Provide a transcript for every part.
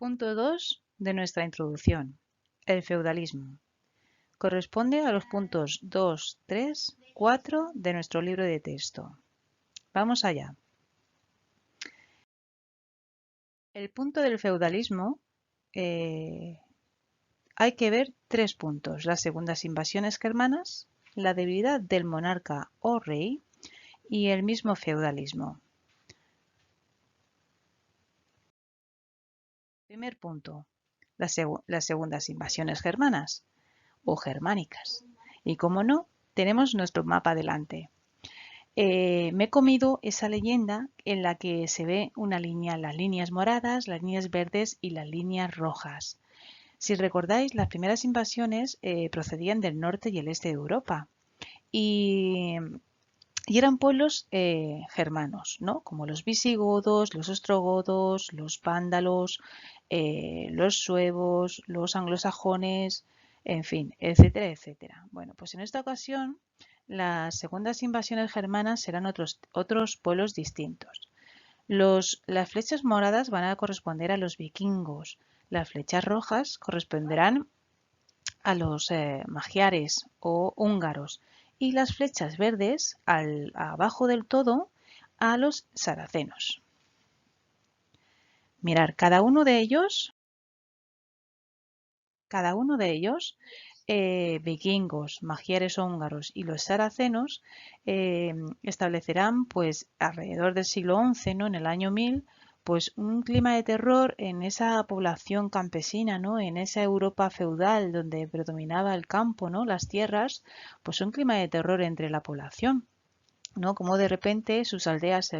Punto 2 de nuestra introducción. El feudalismo. Corresponde a los puntos 2, 3, 4 de nuestro libro de texto. Vamos allá. El punto del feudalismo, hay que ver 3 puntos. Las segundas invasiones germanas, la debilidad del monarca o rey y el mismo feudalismo. Primer punto, las segundas invasiones germanas o germánicas. Y como no, tenemos nuestro mapa delante. Me he comido esa leyenda en la que se ve una línea, las líneas moradas, las líneas verdes y las líneas rojas. Si recordáis, las primeras invasiones procedían del norte y el este de Europa y eran pueblos germanos, ¿no? Como los visigodos, los ostrogodos, los vándalos, los suevos, los anglosajones, en fin, etcétera, etcétera. Bueno, pues en esta ocasión las segundas invasiones germanas serán otros pueblos distintos. Las flechas moradas van a corresponder a los vikingos, las flechas rojas corresponderán a los magiares o húngaros y las flechas verdes abajo del todo a los saracenos. Mirar, cada uno de ellos, vikingos, magiares húngaros y los saracenos, establecerán pues alrededor del siglo XI, ¿no? En el año 1000, pues un clima de terror en esa población campesina, ¿no? En esa Europa feudal donde predominaba el campo, ¿no? Las tierras, pues un clima de terror entre la población, ¿no? Como de repente sus aldeas se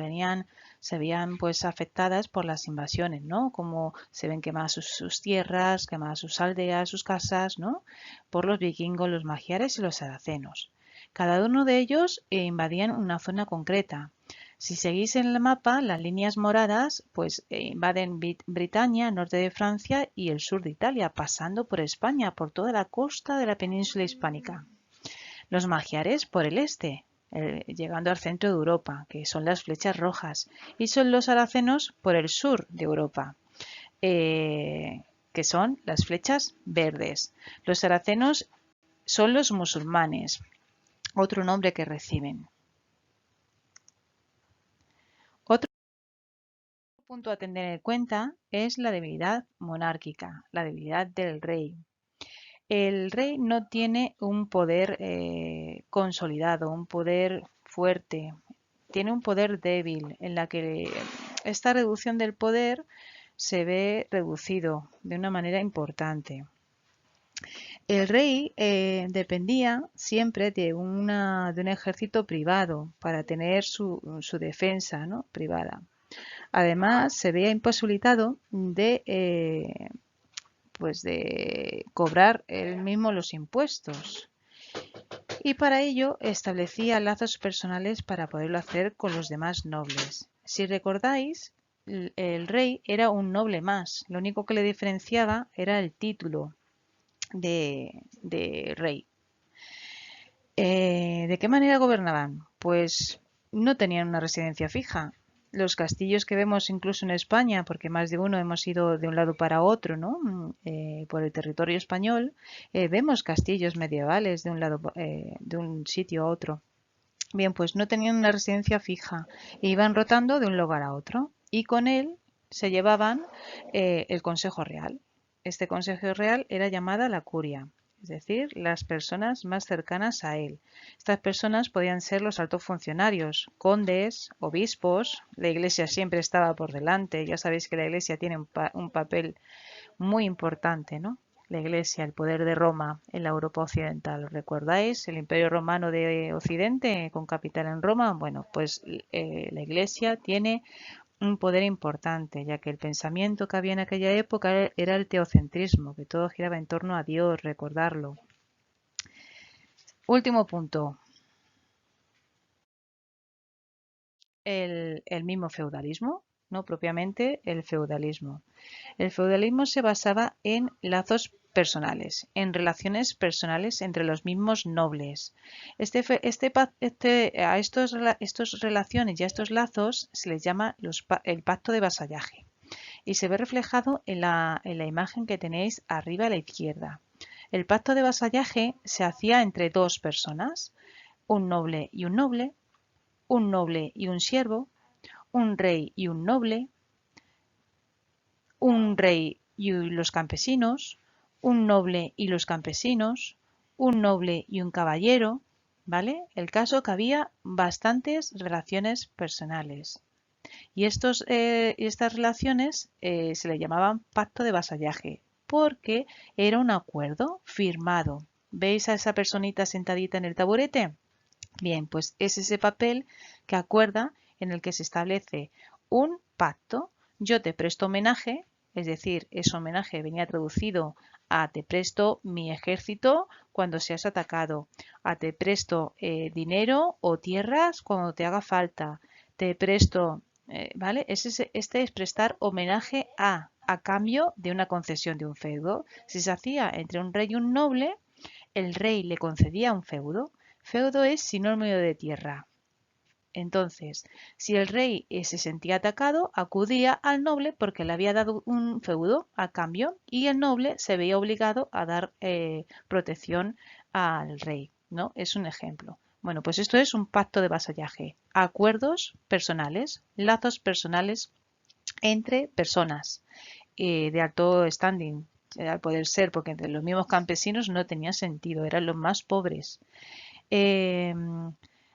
veían pues afectadas por las invasiones, ¿no? Como se ven quemadas sus tierras, quemadas sus aldeas, sus casas, ¿no? Por los vikingos, los magiares y los saracenos. Cada uno de ellos invadían una zona concreta. Si seguís en el mapa, las líneas moradas pues invaden Britania, norte de Francia y el sur de Italia, pasando por España, por toda la costa de la península hispánica. Los magiares por el este, llegando al centro de Europa, que son las flechas rojas, y son los saracenos por el sur de Europa, que son las flechas verdes. Los saracenos son los musulmanes, otro nombre que reciben. Otro punto a tener en cuenta es la debilidad monárquica, la debilidad del rey. El rey no tiene un poder consolidado, un poder fuerte, tiene un poder débil en la que esta reducción del poder se ve reducido de una manera importante. El rey dependía siempre de un ejército privado para tener su defensa, ¿no? Privada. Además, se veía imposibilitado pues de cobrar él mismo los impuestos. Y para ello establecía lazos personales para poderlo hacer con los demás nobles. Si recordáis, el rey era un noble más. Lo único que le diferenciaba era el título de rey. ¿De qué manera gobernaban? Pues no tenían una residencia fija. Los castillos que vemos incluso en España, porque más de uno hemos ido de un lado para otro, ¿no? Por el territorio español, vemos castillos medievales de un lado, de un sitio a otro. Bien, pues no tenían una residencia fija, e iban rotando de un lugar a otro y con él se llevaban el Consejo Real. Este Consejo Real era llamada la Curia, es decir, las personas más cercanas a él. Estas personas podían ser los altos funcionarios, condes, obispos. La Iglesia siempre estaba por delante. Ya sabéis que la Iglesia tiene un papel muy importante, ¿no? La Iglesia, el poder de Roma en la Europa occidental. ¿Recordáis el Imperio Romano de Occidente con capital en Roma? Bueno, pues la Iglesia tiene un poder importante, ya que el pensamiento que había en aquella época era el teocentrismo, que todo giraba en torno a Dios, recordarlo. Último punto, el mismo feudalismo, no propiamente el feudalismo. El feudalismo se basaba en lazos personales, en relaciones personales entre los mismos nobles. A estos relaciones y a estos lazos se les llama el pacto de vasallaje. y se ve reflejado en la imagen que tenéis arriba a la izquierda. El pacto de vasallaje se hacía entre dos personas, un noble y un siervo, un rey y un rey y los campesinos, un noble y los campesinos, un noble y un caballero, ¿vale? El caso que había bastantes relaciones personales. Y estas relaciones se le llamaban pacto de vasallaje, porque era un acuerdo firmado. ¿Veis a esa personita sentadita en el taburete? Bien, pues es ese papel que acuerda en el que se establece un pacto. Yo te presto homenaje, es decir, ese homenaje venía traducido a te presto mi ejército cuando seas atacado, a te presto dinero o tierras cuando te haga falta, te presto, ¿vale? Este es prestar homenaje a cambio de una concesión de un feudo. Si se hacía entre un rey y un noble, el rey le concedía un feudo. Feudo es sinónimo de tierra. Entonces, si el rey se sentía atacado, acudía al noble porque le había dado un feudo a cambio y el noble se veía obligado a dar protección al rey, ¿no? Es un ejemplo. Bueno, pues esto es un pacto de vasallaje. Acuerdos personales, lazos personales entre personas de alto standing, al poder ser, porque entre los mismos campesinos no tenía sentido, eran los más pobres. Eh,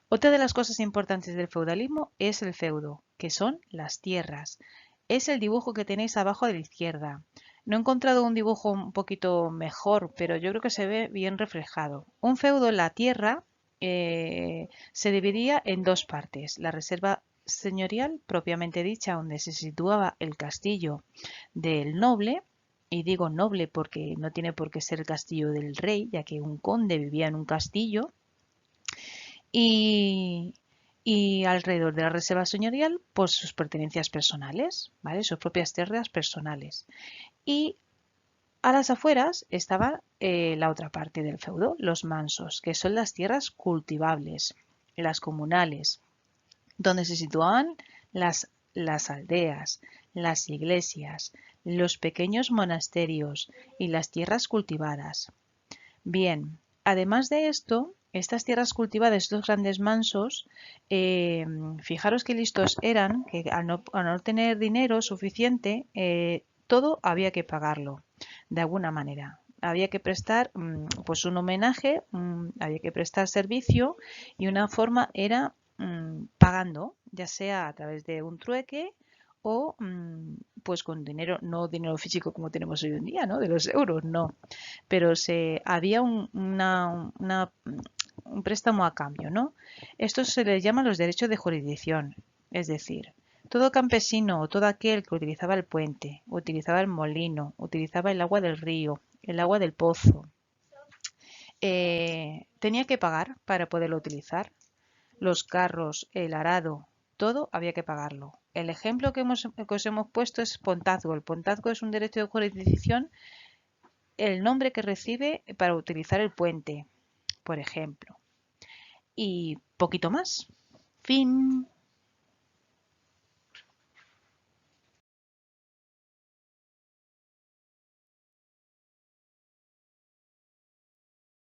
Otra de las cosas importantes del feudalismo es el feudo, que son las tierras. Es el dibujo que tenéis abajo de la izquierda. No he encontrado un dibujo un poquito mejor, pero yo creo que se ve bien reflejado. Un feudo, la tierra, se dividía en dos partes. La reserva señorial, propiamente dicha, donde se situaba el castillo del noble, y digo noble porque no tiene por qué ser el castillo del rey, ya que un conde vivía en un castillo, y, y alrededor de la reserva señorial, pues sus pertenencias personales, ¿vale? Sus propias tierras personales. Y a las afueras estaba la otra parte del feudo, los mansos, que son las tierras cultivables, las comunales, donde se situaban las aldeas, las iglesias, los pequeños monasterios y las tierras cultivadas. Bien, además de esto, estas tierras cultivadas, estos grandes mansos, fijaros qué listos eran, que al no tener dinero suficiente, todo había que pagarlo, de alguna manera. Había que prestar pues un homenaje, había que prestar servicio y una forma era pagando, ya sea a través de un trueque o pues con dinero, no dinero físico como tenemos hoy en día, ¿no? De los euros, no, pero había un préstamo a cambio, ¿no? Esto se le llama los derechos de jurisdicción, es decir, todo campesino o todo aquel que utilizaba el puente, utilizaba el molino, utilizaba el agua del río, el agua del pozo, tenía que pagar para poderlo utilizar. Los carros, el arado, todo había que pagarlo. El ejemplo que os hemos puesto es pontazgo. El pontazgo es un derecho de jurisdicción, el nombre que recibe para utilizar el puente, por ejemplo. Y poquito más. Fin.